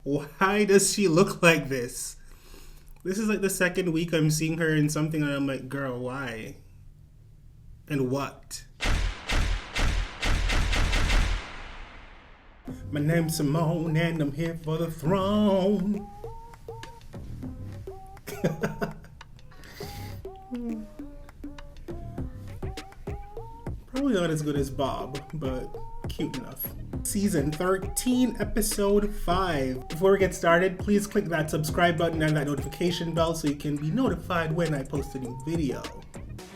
Why does she look like this? This is like the second week I'm seeing her in something and I'm like, girl, why? And what? My name's Simone and I'm here for the throne. Probably not as good as Bob, but cute enough. Season 13, episode 5. Before we get started, please click that subscribe button and that notification bell so you can be notified when I post a new video.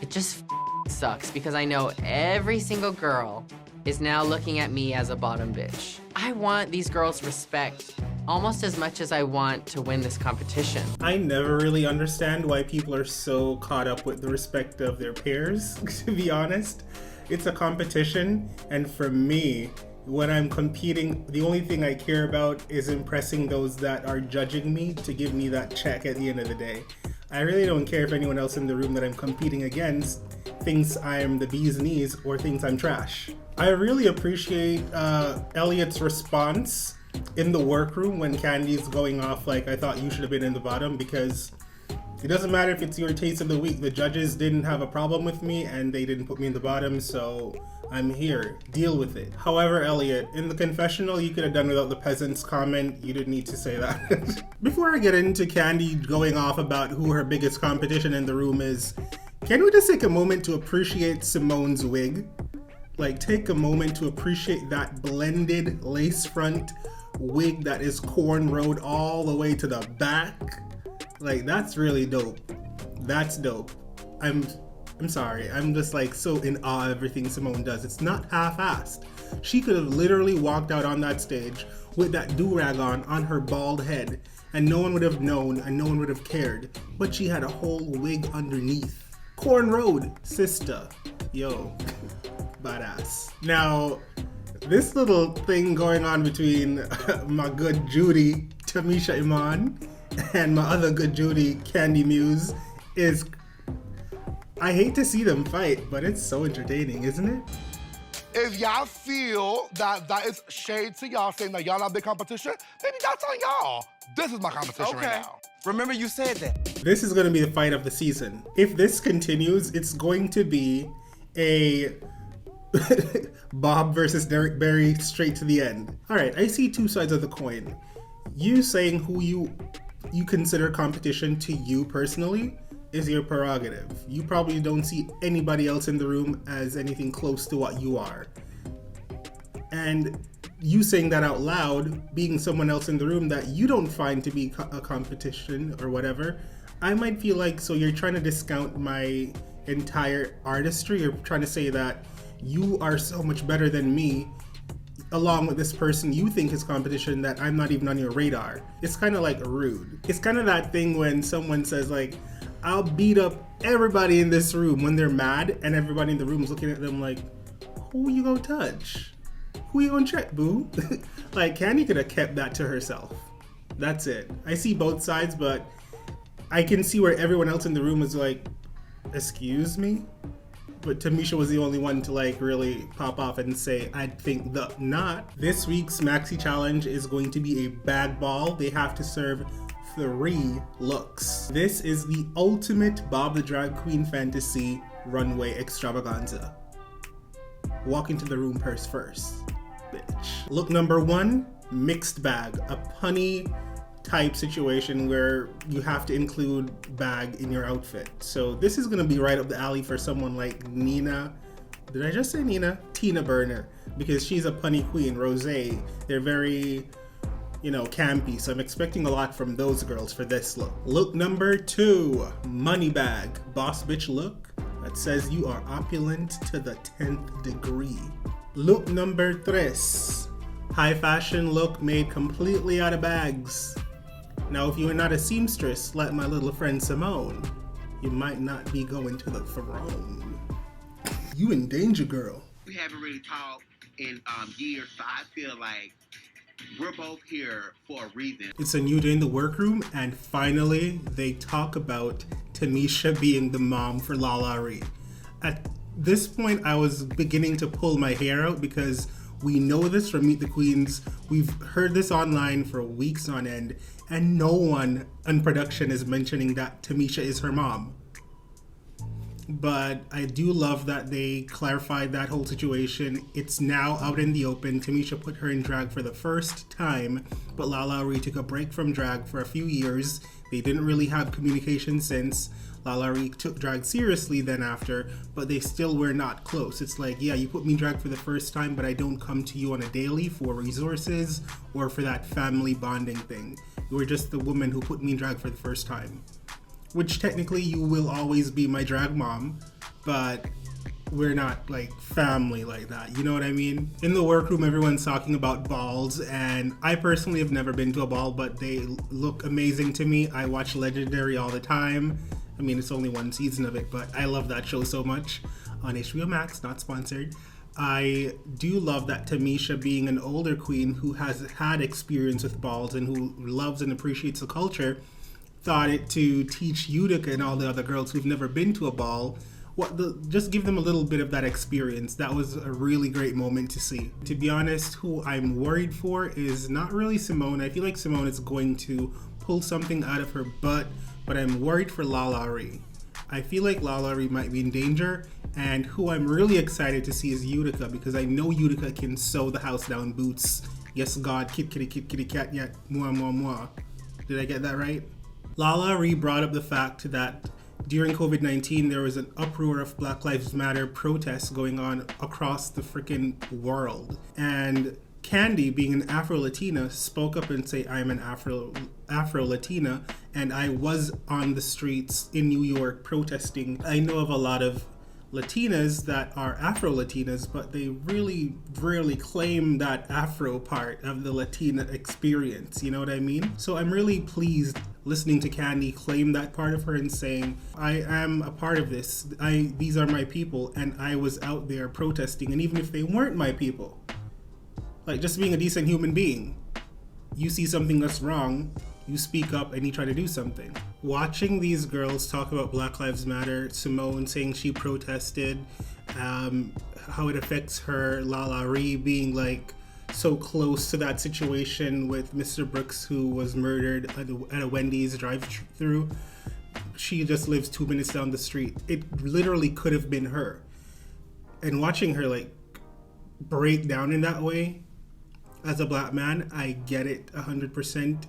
It just sucks because I know every single girl is now looking at me as a bottom bitch. I want these girls' respect almost as much as I want to win this competition. I never really understand why people are so caught up with the respect of their peers, to be honest. It's a competition, and for me, when I'm competing, the only thing I care about is impressing those that are judging me to give me that check at the end of the day. I really don't care if anyone else in the room that I'm competing against thinks I'm the bee's knees or thinks I'm trash. I really appreciate Elliot's response in the workroom when Candy's going off like, I thought you should have been in the bottom, because it doesn't matter if it's your taste of the week. The judges didn't have a problem with me and they didn't put me in the bottom, so I'm here. Deal with it. However, Elliot, in the confessional, you could have done without the peasants comment. You didn't need to say that. Before I get into Candy going off about who her biggest competition in the room is, can we just take a moment to appreciate Simone's wig? Like, take a moment to appreciate that blended lace front wig that is cornrowed all the way to the back. Like, that's really dope. That's dope. I'm sorry. I'm just like so in awe of everything Simone does. It's not half-assed. She could have literally walked out on that stage with that do-rag on her bald head, and no one would have known and no one would have cared. But she had a whole wig underneath. Cornrowed, sister. Yo, badass. Now, this little thing going on between my good Judy, Tamisha Iman, and my other good Judy, Candy Muse, is, I hate to see them fight, but it's so entertaining, isn't it? If y'all feel that that is shade to y'all, saying that y'all not big competition, maybe that's on y'all. This is my competition right now. Remember you said that. This is going to be the fight of the season. If this continues, it's going to be a Bob versus Derek Barry straight to the end. All right, I see two sides of the coin. You saying who you consider competition to you personally is your prerogative. You probably don't see anybody else in the room as anything close to what you are. And you saying that out loud, being someone else in the room that you don't find to be a competition or whatever, I might feel like, so you're trying to discount my entire artistry. You're trying to say that you are so much better than me, along with this person you think is competition that I'm not even on your radar. It's kind of like rude. It's kind of that thing when someone says like, I'll beat up everybody in this room, when they're mad and everybody in the room is looking at them like, who you gonna touch? Who you gonna check, boo? Like, Candy could have kept that to herself. That's it. I see both sides, but I can see where everyone else in the room is like, excuse me? But Tamisha was the only one to like really pop off and say, I think the not. This week's Maxi Challenge is going to be a bag ball. They have to serve 3 looks. This is the ultimate Bob the Drag Queen fantasy runway extravaganza. Walk into the room purse first, bitch. Look number 1, mixed bag. A punny type situation where you have to include bag in your outfit. So this is gonna be right up the alley for someone like Nina. Did I just say Nina? Tina Burner, because she's a punny queen. Rosé, they're very, campy. So I'm expecting a lot from those girls for this look. Look number 2, money bag. Boss bitch look that says you are opulent to the 10th degree. Look number 3, high fashion look made completely out of bags. Now, if you are not a seamstress like my little friend Simone, you might not be going to the throne. You in danger, girl. We haven't really talked in years, so I feel like we're both here for a reason. It's a new day in the workroom, and finally, they talk about Tamisha being the mom for Lala Ree. At this point, I was beginning to pull my hair out because We know this from Meet the Queens. We've heard this online for weeks on end, and no one on production is mentioning that Tamisha is her mom. But I do love that they clarified that whole situation. It's now out in the open. Tamisha put her in drag for the first time, but Lala Ree took a break from drag for a few years. They didn't really have communication since. Lala Ree took drag seriously then after, but they still were not close. It's like, yeah, you put me in drag for the first time, but I don't come to you on a daily for resources or for that family bonding thing. You were just the woman who put me in drag for the first time. Which technically you will always be my drag mom, but we're not like family like that, you know what I mean? In the workroom, everyone's talking about balls, and I personally have never been to a ball, but they look amazing to me. I watch Legendary all the time. I mean, it's only one season of it, but I love that show so much. On HBO Max, not sponsored. I do love that Tamisha, being an older queen who has had experience with balls and who loves and appreciates the culture, thought it to teach Utica and all the other girls who've never been to a ball, just give them a little bit of that experience. That was a really great moment to see. To be honest, who I'm worried for is not really Simone. I feel like Simone is going to pull something out of her butt, but I'm worried for Lala Ree. I feel like Lala Ree might be in danger, and who I'm really excited to see is Utica, because I know Utica can sew the house down boots. Yes, God, kitty cat, yeah, moi. Did I get that right? Lala Ree brought up the fact that during COVID-19, there was an uproar of Black Lives Matter protests going on across the freaking world. And Candy, being an Afro-Latina, spoke up and say, I'm an Afro-Latina, and I was on the streets in New York protesting. I know of a lot of Latinas that are Afro-Latinas, but they really rarely claim that Afro part of the Latina experience, you know what I mean? So I'm really pleased listening to Candy claim that part of her and saying, I am a part of this. These are my people, and I was out there protesting, and even if they weren't my people, like just being a decent human being, you see something that's wrong, you speak up and you try to do something. Watching these girls talk about Black Lives Matter, Simone saying she protested, how it affects her, Lala Ree being like so close to that situation with Mr. Brooks, who was murdered at a Wendy's drive-thru. She just lives 2 minutes down the street. It literally could have been her. And watching her like break down in that way, as a Black man, I get it 100%.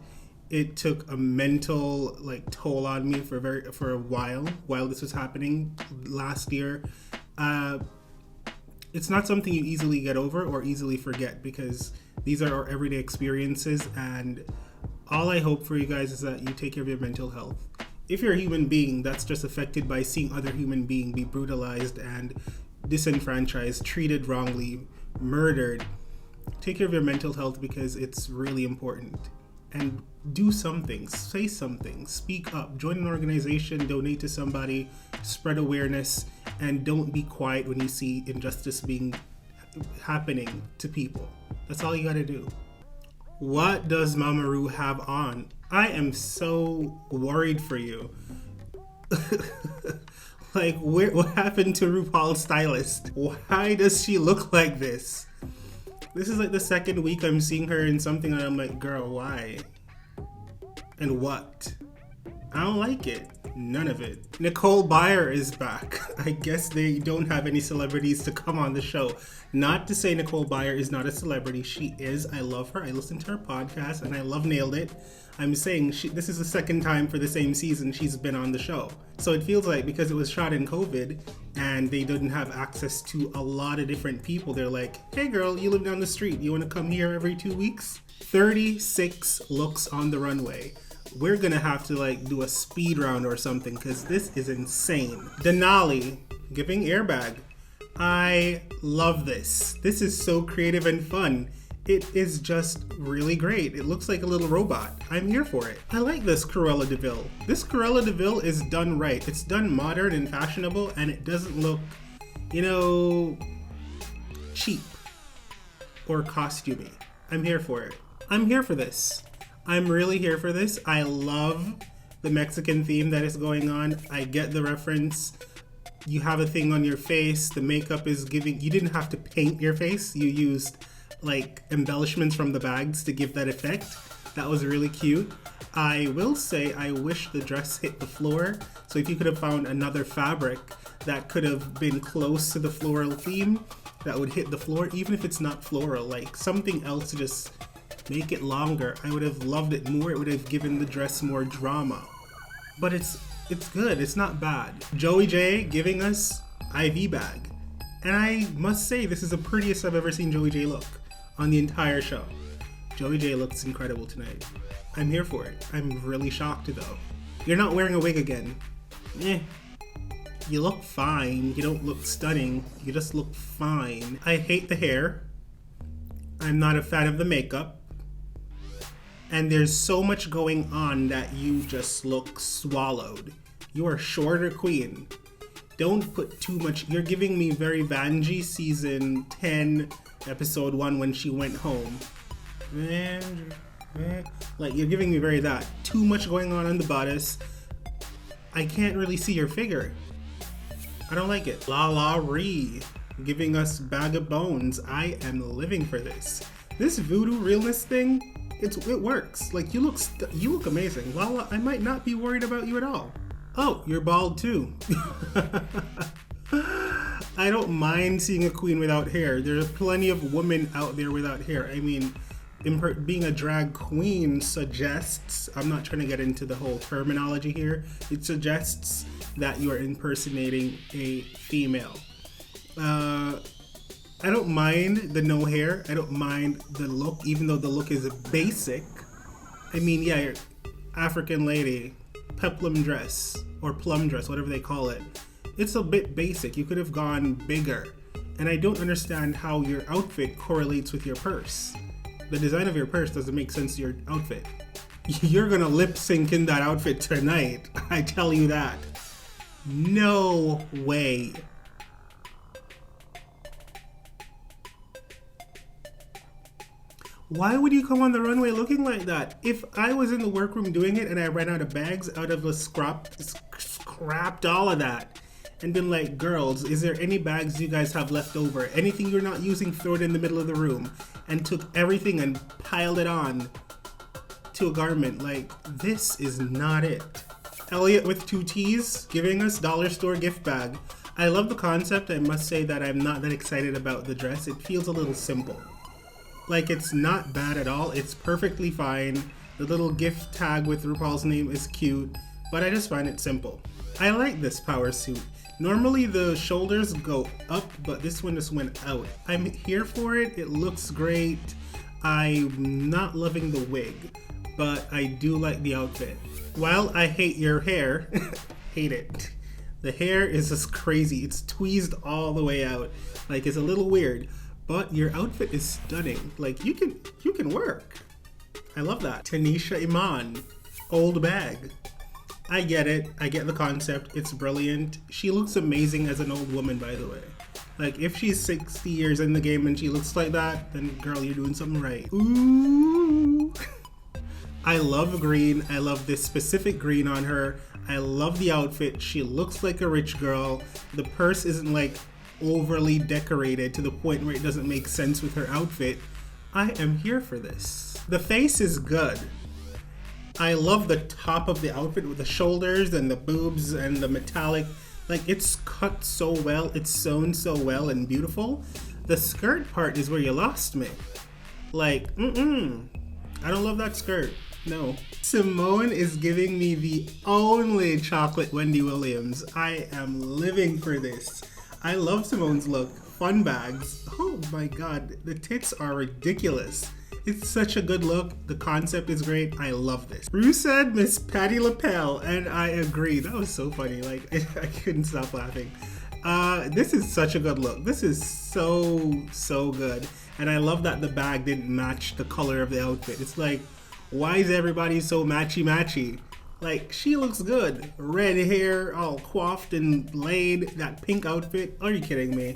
It took a mental like toll on me for a while this was happening last year. It's not something you easily get over or easily forget, because these are our everyday experiences, and all I hope for you guys is that you take care of your mental health. If you're a human being that's just affected by seeing other human beings be brutalized and disenfranchised, treated wrongly, murdered, take care of your mental health, because it's really important. And do something, say something, speak up, join an organization, donate to somebody, spread awareness, and don't be quiet when you see injustice happening to people. That's all you gotta do. What does Mama Ru have on? I am so worried for you. Like, what happened to RuPaul's stylist? Why does she look like this? This is like the second week I'm seeing her in something, and I'm like, girl, why? And what? I don't like it. None of it. Nicole Byer is back. I guess they don't have any celebrities to come on the show. Not to say Nicole Byer is not a celebrity. She is. I love her. I listened to her podcast and I love Nailed It. I'm saying this is the second time for the same season she's been on the show. So it feels like because it was shot in COVID and they didn't have access to a lot of different people, they're like, hey girl, you live down the street. You want to come here every 2 weeks? 36 looks on the runway. We're gonna have to like do a speed round or something, because this is insane. Denali giving airbag. I love this. This is so creative and fun. It is just really great. It looks like a little robot. I'm here for it. I like this Cruella de Vil. This Cruella de Vil is done right. It's done modern and fashionable, and it doesn't look, cheap or costumey. I'm here for it. I'm here for this. I'm really here for this. I love the Mexican theme that is going on. I get the reference. You have a thing on your face. The makeup is giving. You didn't have to paint your face. You used like embellishments from the bags to give that effect. That was really cute. I will say I wish the dress hit the floor. So if you could have found another fabric that could have been close to the floral theme, that would hit the floor, even if it's not floral, like something else to just make it longer. I would have loved it more. It would have given the dress more drama. But it's good. It's not bad. Joey J giving us IV bag. And I must say, this is the prettiest I've ever seen Joey J look on the entire show. Joey J looks incredible tonight. I'm here for it. I'm really shocked though. You're not wearing a wig again. You look fine. You don't look stunning. You just look fine. I hate the hair. I'm not a fan of the makeup. And there's so much going on that you just look swallowed. You are shorter queen. Don't put too much. You're giving me very Vanjie season 10 episode 1 when she went home. Like you're giving me very that. Too much going on the bodice. I can't really see your figure. I don't like it. La La Ree giving us bag of bones. I am living for this. This voodoo realness thing, it works. Like you look amazing. Lala, I might not be worried about you at all. Oh, you're bald too. I don't mind seeing a queen without hair. There are plenty of women out there without hair. I mean, being a drag queen suggests, I'm not trying to get into the whole terminology here, it suggests that you are impersonating a female. I don't mind the no hair. I don't mind the look, even though the look is basic. I mean, yeah, you're African lady, peplum dress, or plum dress, whatever they call it. It's a bit basic. You could have gone bigger. And I don't understand how your outfit correlates with your purse. The design of your purse doesn't make sense to your outfit. You're gonna lip sync in that outfit tonight. I tell you that. No way. Why would you come on the runway looking like that? If I was in the workroom doing it and I ran out of bags, out of the scrapped all of that and been like, girls, is there any bags you guys have left over? Anything you're not using, throw it in the middle of the room. And took everything and piled it on to a garment. Like, this is not it. Elliot with 2 T's giving us dollar store gift bag. I love the concept. I must say that I'm not that excited about the dress. It feels a little simple. Like, it's not bad at all. It's perfectly fine. The little gift tag with RuPaul's name is cute, but I just find it simple. I like this power suit. Normally the shoulders go up, but this one just went out. I'm here for it. It looks great. I'm not loving the wig, but I do like the outfit. While I hate your hair, hate it. The hair is just crazy. It's tweezed all the way out. Like, it's a little weird, but your outfit is stunning. Like, you can work. I love that. Tanisha Iman, old bag. I get it. I get the concept. It's brilliant. She looks amazing as an old woman, by the way. Like, if she's 60 years in the game and she looks like that, then girl, you're doing something right. Ooh. I love green. I love this specific green on her. I love the outfit. She looks like a rich girl. The purse isn't like overly decorated to the point where it doesn't make sense with her outfit. I am here for this. The face is good. I love the top of the outfit with the shoulders and the boobs and the metallic. Like, it's cut so well. It's sewn so well and beautiful. The skirt part is where you lost me. Like, I don't love that skirt. No. Simone is giving me the only chocolate Wendy Williams. I am living for this. I love Simone's look. Fun bags. Oh my god, the tits are ridiculous. It's such a good look. The concept is great. I love this. Rue said Miss Patti LaPelle, and I agree. That was so funny. Like, I couldn't stop laughing. This is such a good look. This is so good. And I love that the bag didn't match the color of the outfit. It's like, why is everybody so matchy-matchy? Like, she looks good. Red hair, all coiffed and laid. That pink outfit. Are you kidding me?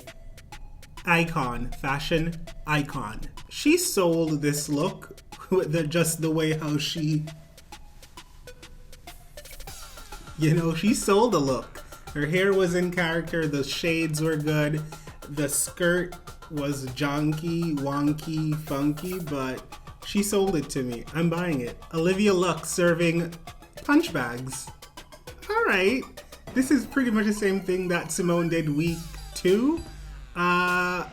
Icon. Fashion icon. She sold this look with just the way how she... You know, she sold the look. Her hair was in character. The shades were good. The skirt was jonky, wonky, funky, but she sold it to me. I'm buying it. Olivia Lux serving punch bags. All right. This is pretty much the same thing that Simone did week 2. Now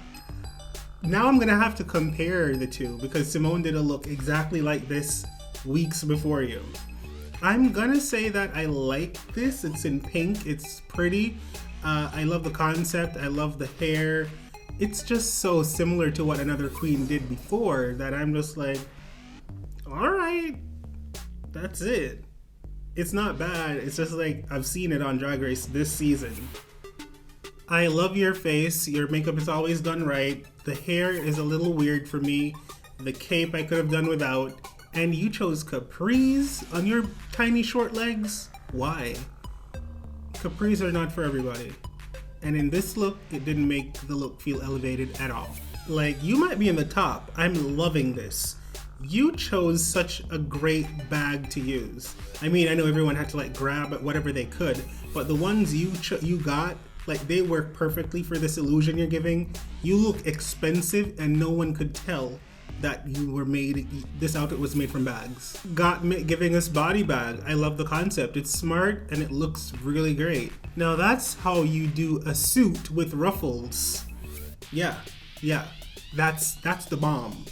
I'm gonna have to compare the two because Simone did a look exactly like this weeks before you. I'm gonna say that I like this. It's in pink. It's pretty. I love the concept. I love the hair. It's just so similar to what another queen did before that I'm just like, all right, that's it. It's not bad. It's just like I've seen it on Drag Race this season. I love your face. Your makeup is always done right. The hair is a little weird for me. The cape I could have done without. And you chose capris on your tiny short legs? Why? Capris are not for everybody. And in this look, it didn't make the look feel elevated at all. Like, you might be in the top. I'm loving this. You chose such a great bag to use. I mean, I know everyone had to like grab at whatever they could, but the ones you got, like, they work perfectly for this illusion you're giving. You look expensive and no one could tell that you were made, this outfit was made from bags. Giving us body bag. I love the concept. It's smart and it looks really great. Now that's how you do a suit with ruffles. Yeah, that's the bomb.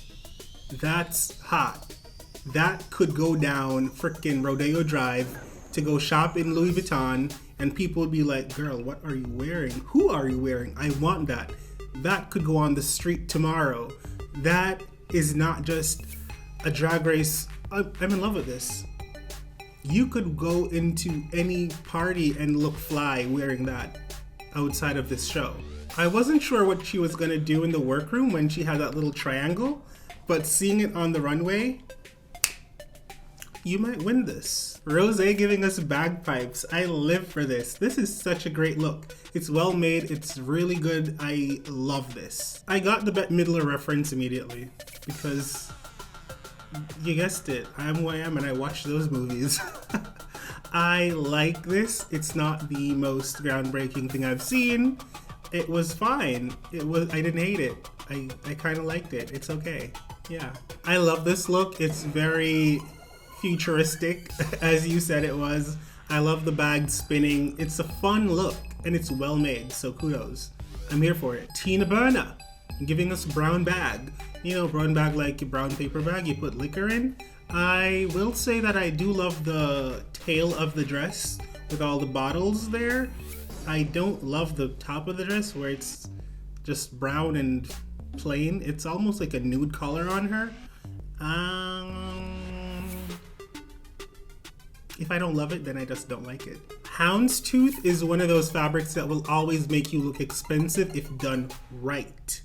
That's hot. That could go down frickin' Rodeo Drive to go shop in Louis Vuitton and people would be like, girl, what are you wearing? Who are you wearing? I want that. That could go on the street tomorrow. That is not just a Drag Race. I'm in love with this. You could go into any party and look fly wearing that outside of this show. I wasn't sure what she was gonna do in the workroom when she had that little triangle, but seeing it on the runway, you might win this. Rosé giving us bagpipes. I live for this. This is such a great look. It's well made. It's really good. I love this. I got the Bette Midler reference immediately because you guessed it. I'm who I am and I watch those movies. I like this. It's not the most groundbreaking thing I've seen. It was fine. I didn't hate it. I kind of liked it. It's okay. Yeah. I love this look. It's very futuristic, as you said it was. I love the bag spinning. It's a fun look and it's well made, so kudos. I'm here for it. Tina Burner giving us brown bag. You know, brown bag like your brown paper bag you put liquor in. I will say that I do love the tail of the dress with all the bottles there. I don't love the top of the dress where it's just brown and plain. It's almost like a nude color on her. If I don't love it, then I just don't like it. Houndstooth is one of those fabrics that will always make you look expensive if done right.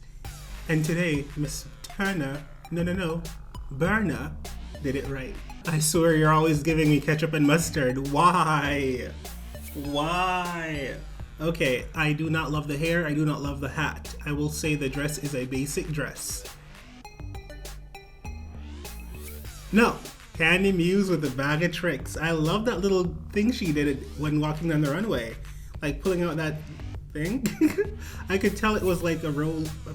And today, Miss Burner did it right. I swear you're always giving me ketchup and mustard. Why? Why? Okay, I do not love the hair. I do not love the hat. I will say the dress is a basic dress. No. Candy Muse with a bag of tricks. I love that little thing she did when walking down the runway. Like pulling out that thing. I could tell it was like a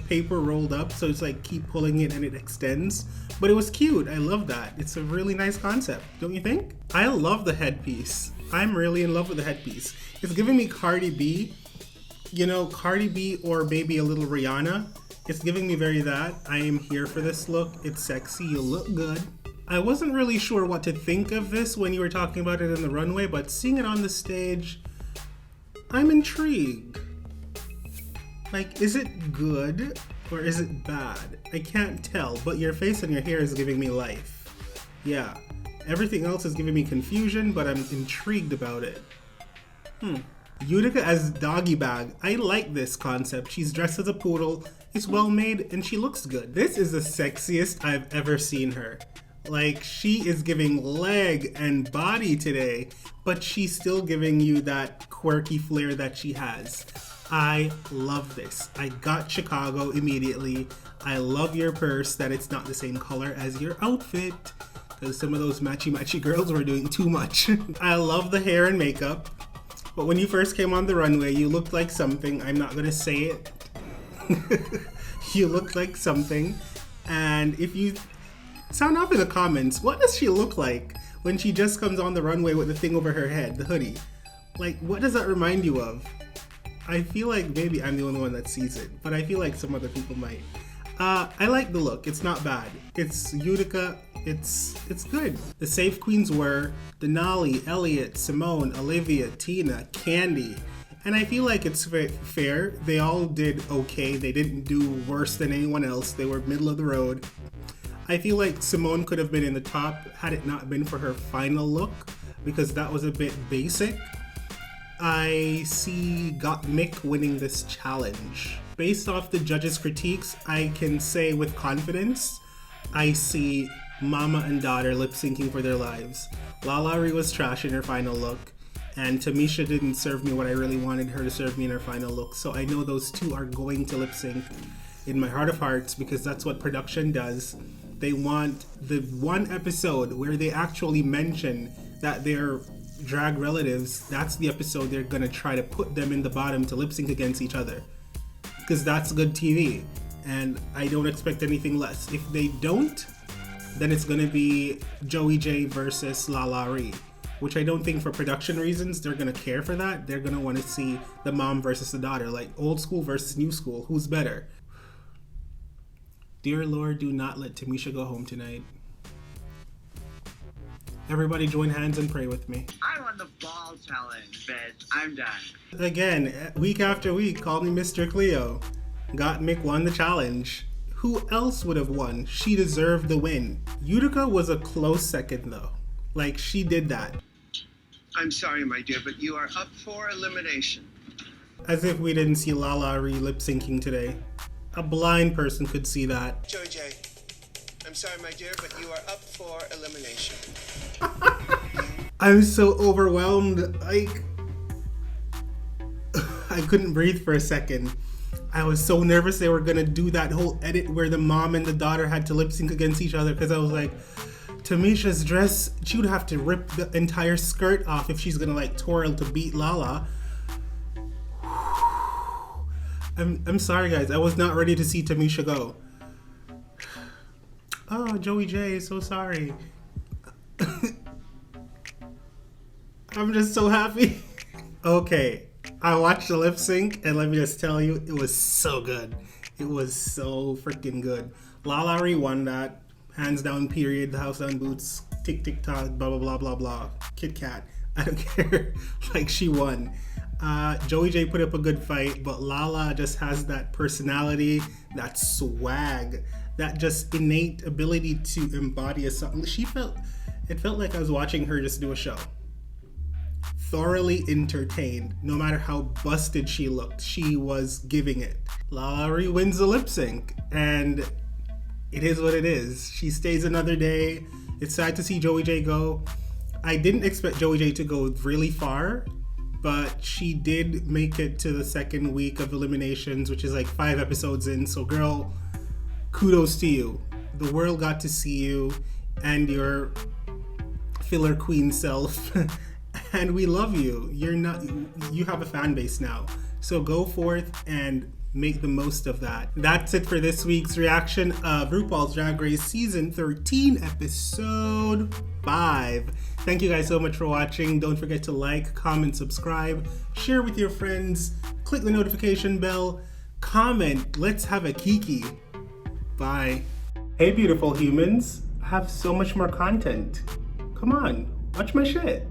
paper rolled up, so it's like keep pulling it and it extends. But it was cute. I love that. It's a really nice concept, don't you think? I love the headpiece. I'm really in love with the headpiece. It's giving me Cardi B. You know, Cardi B or maybe a little Rihanna. It's giving me very that. I am here for this look. It's sexy. You look good. I wasn't really sure what to think of this when you were talking about it in the runway, but seeing it on the stage, I'm intrigued. Like, is it good or is it bad? I can't tell, but your face and your hair is giving me life. Yeah, everything else is giving me confusion, but I'm intrigued about it. Utica as doggy bag. I like this concept. She's dressed as a poodle, it's well made, and she looks good. This is the sexiest I've ever seen her. Like, she is giving leg and body today, but she's still giving you that quirky flair that she has. I love this. I got Chicago immediately. I love your purse, that it's not the same color as your outfit, because some of those matchy-matchy girls were doing too much. I love the hair and makeup, but when you first came on the runway, you looked like something. I'm not gonna say it. you look like something. And if you sound off in the comments, what does she look like when she just comes on the runway with the thing over her head, the hoodie? Like, what does that remind you of? I feel like maybe I'm the only one that sees it, but I feel like some other people might. I like the look. It's not bad. It's Utica. It's good. The safe queens were Denali, Elliot, Simone, Olivia, Tina, Candy. And I feel like it's fair. They all did okay. They didn't do worse than anyone else. They were middle of the road. I feel like Simone could have been in the top had it not been for her final look, because that was a bit basic. I see Gottmik winning this challenge. Based off the judges' critiques, I can say with confidence, I see mama and daughter lip syncing for their lives. LaLa was trash in her final look, and Tamisha didn't serve me what I really wanted her to serve me in her final look. So I know those two are going to lip sync in my heart of hearts, because that's what production does. They want the one episode where they actually mention that they're drag relatives. That's the episode they're gonna try to put them in the bottom to lip sync against each other, because that's good TV, and I don't expect anything less. If they don't, then it's gonna be Joey J versus LaLa Ri, which I don't think for production reasons they're gonna care for that. They're gonna want to see the mom versus the daughter, like old school versus new school. Who's better? Dear Lord, do not let Tamisha go home tonight. Everybody join hands and pray with me. I won the ball challenge, bitch. I'm done. Again, week after week, call me Mr. Cleo. Gottmik won the challenge. Who else would have won? She deserved the win. Utica was a close second though. Like, she did that. I'm sorry, my dear, but you are up for elimination. As if we didn't see LaLa Ri lip syncing today. A blind person could see that. Joey J, I'm sorry, my dear, but you are up for elimination. I'm so overwhelmed. Like, I couldn't breathe for a second. I was so nervous they were gonna do that whole edit where the mom and the daughter had to lip sync against each other, because I was like, Tamisha's dress, she would have to rip the entire skirt off if she's gonna like twirl to beat LaLa. I'm sorry guys, I was not ready to see Tamisha go. Oh, Joey J, so sorry. I'm just so happy. Okay, I watched the lip sync and let me just tell you, it was so good. It was so freaking good. LaLa Ri won that. Hands down, period. The house down boots. Tick tick tock, blah blah blah blah blah. Kit Kat. I don't care. Like, she won. Joey J put up a good fight, but LaLa just has that personality, that swag, that just innate ability to embody a song. It felt like I was watching her just do a show. Thoroughly entertained. No matter how busted she looked, she was giving it. LaLa Ri wins the lip sync, and it is what it is. She stays another day. It's sad to see Joey J go. I didn't expect Joey J to go really far, but she did make it to the second week of eliminations, which is like 5 episodes in. So girl, kudos to you. The world got to see you and your filler queen self. And we love you. You have a fan base now. So go forth and make the most of that. That's it for this week's reaction of RuPaul's Drag Race Season 13, Episode 5. Thank you guys so much for watching. Don't forget to like, comment, subscribe, share with your friends, click the notification bell, comment. Let's have a kiki. Bye. Hey beautiful humans, I have so much more content. Come on, watch my shit.